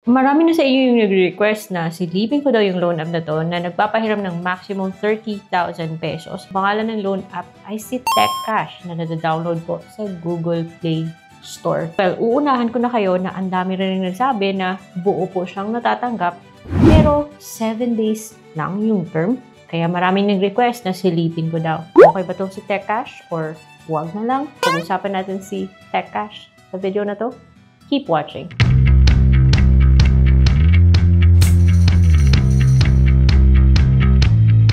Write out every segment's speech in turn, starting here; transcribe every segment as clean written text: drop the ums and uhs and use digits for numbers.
Marami na sa inyo yung nag-request na silipin ko daw yung loan app na to na nagpapahiram ng maximum 30,000 pesos. Pangalan ng loan app ay si TechCash na nada-download po sa Google Play Store. Well, uunahan ko na kayo na ang dami rin nagsabi na buo po siyang natatanggap pero 7 days lang yung term. Kaya maraming nag-request na silipin ko daw. Okay ba to si TechCash or wag na lang? Pag-usapan natin si TechCash sa video na to. Keep watching.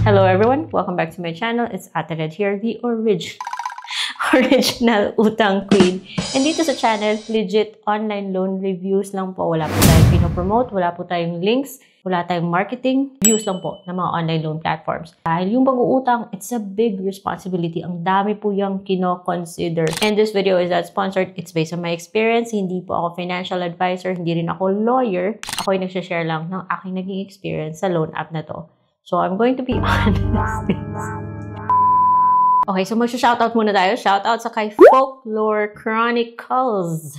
Hello everyone! Welcome back to my channel. It's Ate Red here, the original utang queen. And dito sa channel, legit online loan reviews lang po. Wala po tayong pinopromote, wala po tayong links, wala tayong marketing. Reviews lang po ng mga online loan platforms. Dahil yung pag-uutang, it's a big responsibility. Ang dami po yung kino-consider. And this video is not sponsored. It's based on my experience. Hindi po ako financial advisor, hindi rin ako lawyer. Ako ay nagsashare lang ng aking naging experience sa loan app na to. So, I'm going to be honest. Okay, so mag-shoutout muna tayo. Shoutout sa kay Folklore Chronicles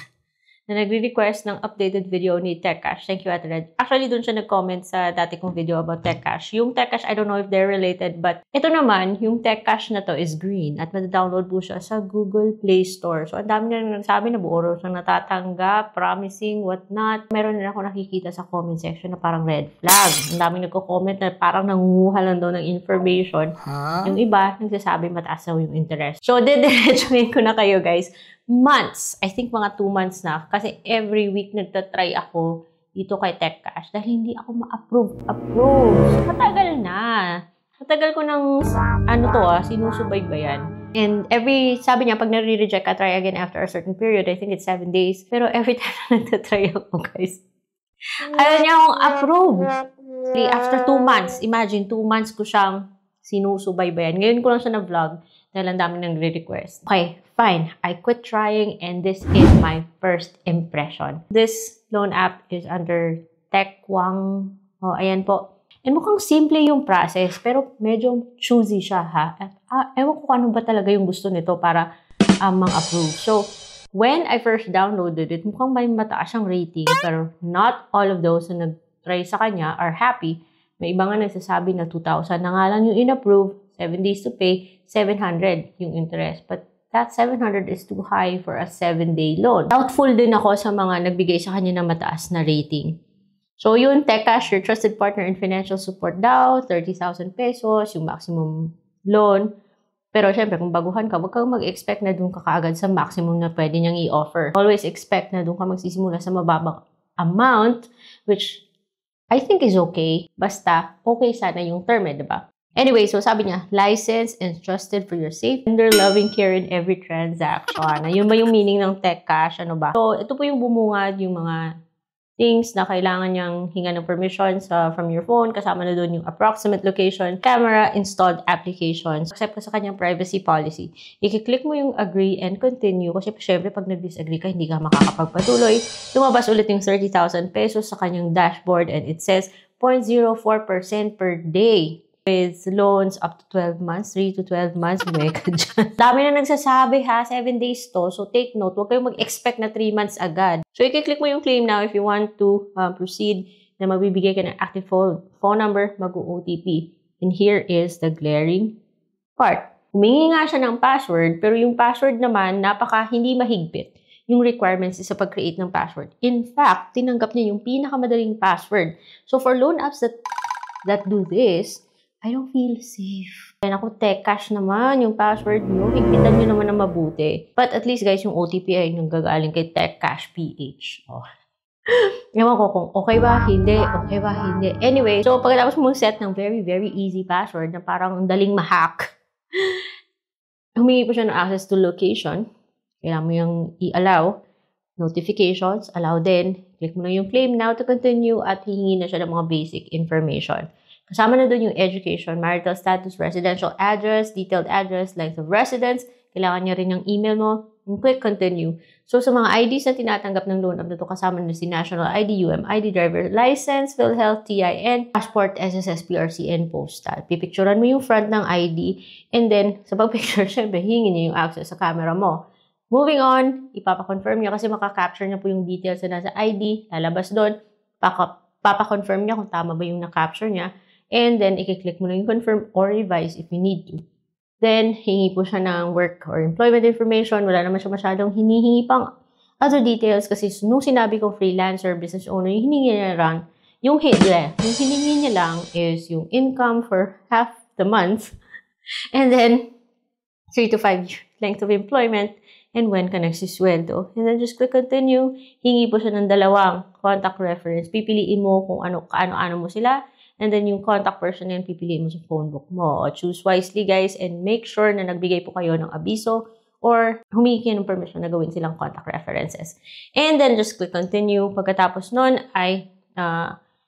na nagre-request ng updated video ni TechCash. Thank you, Ate Red. Actually, dun siya nag-comment sa dati kong video about TechCash. Yung TechCash, I don't know if they're related, but ito naman, yung TechCash na to is green at madadownload po siya sa Google Play Store. So, ang dami na nagsabi na buo siyang natatanggap, promising, whatnot. Meron na ako nakikita sa comment section na parang red flag. Ang daming nagko-comment na parang nangunguha lang daw ng information. Yung iba, nagsasabi mataas daw yung interest. So, didiretsuhin ko na kayo, guys. Months. I think mga 2 months na. Kasi every week nagtatry ako dito kay TechCash dahil hindi ako ma-approve. So, matagal na. Matagal ko ng, sinusubaybayan. And sabi niya, pag nare-reject ka, try again after a certain period. I think it's 7 days. Pero every time na nagtatry ako, guys, ayaw niya akong approve. After 2 months, imagine, 2 months ko siyang sinusubaybayan. Ngayon ko lang siya na-vlog dahil ang dami nang re-request. Okay, fine. I quit trying and this is my first impression. This loan app is under TechWang. Oh, ayan po. And mukhang simple yung process pero medyo choosy siya ha. At, ewan ko ano ba talaga yung gusto nito para mang-approve. So, when I first downloaded it, mukhang may mataas siyang rating pero not all of those na nag-try sa kanya are happy. May iba nga nagsasabi na 2,000 na nga lang yung in-approve, 7 days to pay, 700 yung interest. But that 700 is too high for a 7-day loan. Doubtful din ako sa mga nagbigay sa kanya ng mataas na rating. So yun, TechCash, your trusted partner in financial support daw, 30,000 pesos, yung maximum loan. Pero syempre, kung baguhan ka, huwag kang mag-expect na doon ka kaagad sa maximum na pwede niyang i-offer. Always expect na doon ka magsisimula sa mababang amount, which I think is okay. Basta, okay sana yung term, diba? Anyway, so sabi niya, licensed and trusted for your safe, tender, loving care in every transaction. Yun ba yung meaning ng TechCash? Ano ba? So, ito po yung bumungad, yung mga things na kailangan niyang hinga ng permission from your phone. Kasama na doon yung approximate location, camera, installed applications. Accept ka sa kanyang privacy policy. I-click mo yung agree and continue. Kasi syempre, pag nag-disagree ka, hindi ka makakapagpatuloy. Lumabas ulit yung 30,000 pesos sa kanyang dashboard and it says 0.04% per day. With loans up to 12 months, 3 to 12 months, meka dyan. Dami na nagsasabi ha, 7 days to. So take note, huwag kayong mag-expect na 3 months agad. So i-click mo yung claim now if you want to proceed na magbibigay ka ng active phone number, mag-OTP. And here is the glaring part. Humingi nga siya ng password, pero yung password naman, hindi mahigpit yung requirements sa pag-create ng password. In fact, tinanggap niya yung pinakamadaling password. So for loan apps that do this, I don't feel safe. Kaya ako, TechCash naman, yung password nyo, higpitan nyo naman na mabuti. But at least guys, yung OTP ay nanggagaling kay TechCash PH. Oh. Ewan ko kung okay ba, hindi. Anyway, so pagkatapos mong set ng very, very easy password na parang daling ma-hack, humingi po siya ng access to location. Kailangan mo yung i-allow. Notifications, allow din. Click mo na yung claim now to continue at hihingi na siya ng mga basic information. Kasama na doon yung education, marital status, residential address, detailed address, length of residence. Kailangan niya rin yung email mo. And click continue. So, sa mga IDs na tinatanggap ng loan app na ito, kasama na si National ID, UMID, driver license, PhilHealth, TIN, passport, SSS, PRC, and postal. Pipicturean mo yung front ng ID. And then, sa pag-picture, syempre, hingin niya yung access sa camera mo. Moving on, ipapakonfirm niya kasi makaka-capture niya po yung details na nasa ID, lalabas doon. Papa-confirm niya kung tama ba yung na-capture niya. And then, i-click mo lang yung confirm or revise if you need to. Then, hingi po siya ng work or employment information. Wala naman siya masyadong hinihingi pang other details kasi nung sinabi kong freelancer, business owner, yung hiningi niya lang, yung hiningi niya lang is yung income for half the month. And then, 3 to 5 length of employment, and when ka nagsisweldo. And then just click continue. Hingi po siya ng 2 contact reference. Pipiliin mo kung kaano-ano mo sila. And then yung contact person yan, pipiliin mo sa phone book mo. O choose wisely, guys, and make sure na nagbigay po kayo ng abiso or humingi kayo ng permission na gawin silang contact references. And then just click continue. Pagkatapos nun ay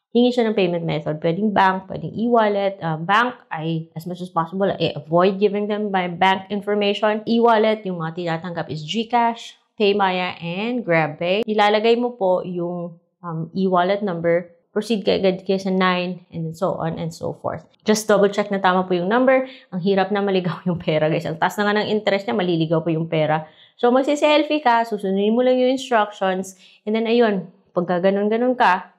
hingi siya ng payment method. Pwedeng bank, pwedeng e-wallet. Bank, ay as much as possible, avoid giving them my bank information. E-wallet, yung mga tinatanggap is GCash, PayMaya, and GrabPay. Ilalagay mo po yung e-wallet number. Proceed kayo sa 9, and so on and so forth. Just double check na tama po yung number. Ang hirap na maligaw yung pera, guys. Ang taas na nga ng interest niya, maliligaw po yung pera. So, magsi-selfie ka, susunodin mo lang yung instructions, and then ayun, pagka ganun-ganun ka,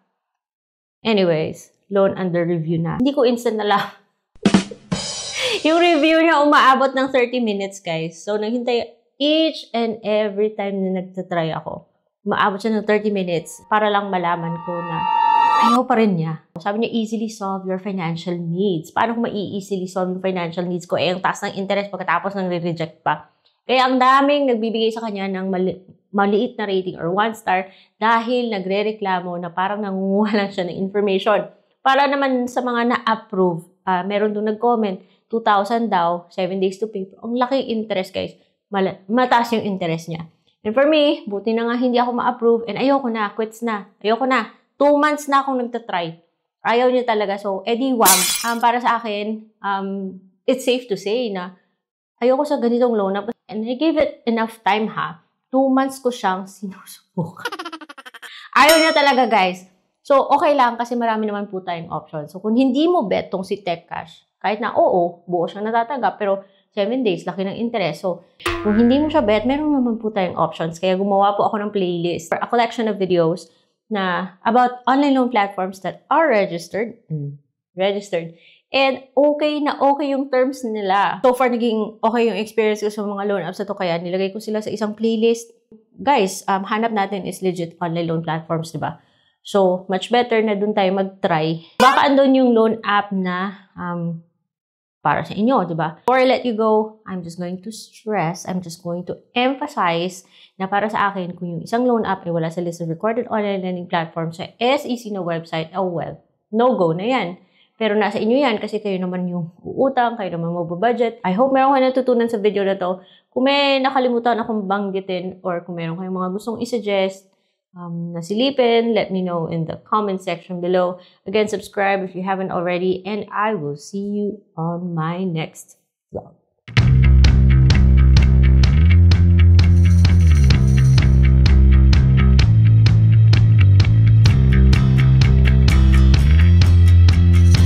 anyways, loan under review na. Hindi ko instant na lang. Yung review niya umaabot ng 30 minutes, guys. So, naghintay each and every time na nagtatry ako. Umaabot siya ng 30 minutes para lang malaman ko na ayaw pa rin niya. Sabi niya, easily solve your financial needs. Paano kung easily solve yung financial needs ko? Ang taas ng interest pagkatapos nang re-reject pa. Kaya ang daming nagbibigay sa kanya ng maliit na rating or 1 star dahil nagre-reklamo na parang nangunguha lang siya ng information. Para naman sa mga na-approve, meron doon nag-comment, 2,000 daw, 7 days to pay. Ang laki interest, guys. Mataas yung interest niya. And for me, buti na nga hindi ako ma-approve and ayoko na, quits na. Ayoko na. 2 months na akong nagtatry. Ayaw niya talaga. So, edi wag. Para sa akin, it's safe to say na ayoko sa ganitong loan. And I gave it enough time, 2 months ko siyang sinusubukan. Ayaw niya talaga, guys. So, okay lang kasi marami naman po tayong options. So, kung hindi mo bet tong si Techcash, kahit na buo siyang natatanggap, pero 7 days, laki ng interest. So, kung hindi mo siya bet, meron naman po tayong options. Kaya gumawa po ako ng playlist for a collection of videos na about online loan platforms that are registered. And okay na okay yung terms nila. So far, naging okay yung experience ko sa mga loan apps na to. Kaya nilagay ko sila sa isang playlist. Guys, hanap natin is legit online loan platforms, diba? So, much better na dun tayo mag-try. Baka andun yung loan app na para sa inyo, diba? Before I let you go, I'm just going to emphasize na para sa akin, kung yung isang loan app ay wala sa list of recorded online lending platforms sa SEC na website, well, no-go na yan. Pero nasa inyo yan kasi kayo naman yung uutang, kayo naman magbabudget. I hope meron kayo natutunan sa video na to. Kung may nakalimutan akong banggitin or kung meron kayong mga gustong isuggest, nasilipin, let me know in the comment section below. Again, subscribe if you haven't already, and I will see you on my next vlog.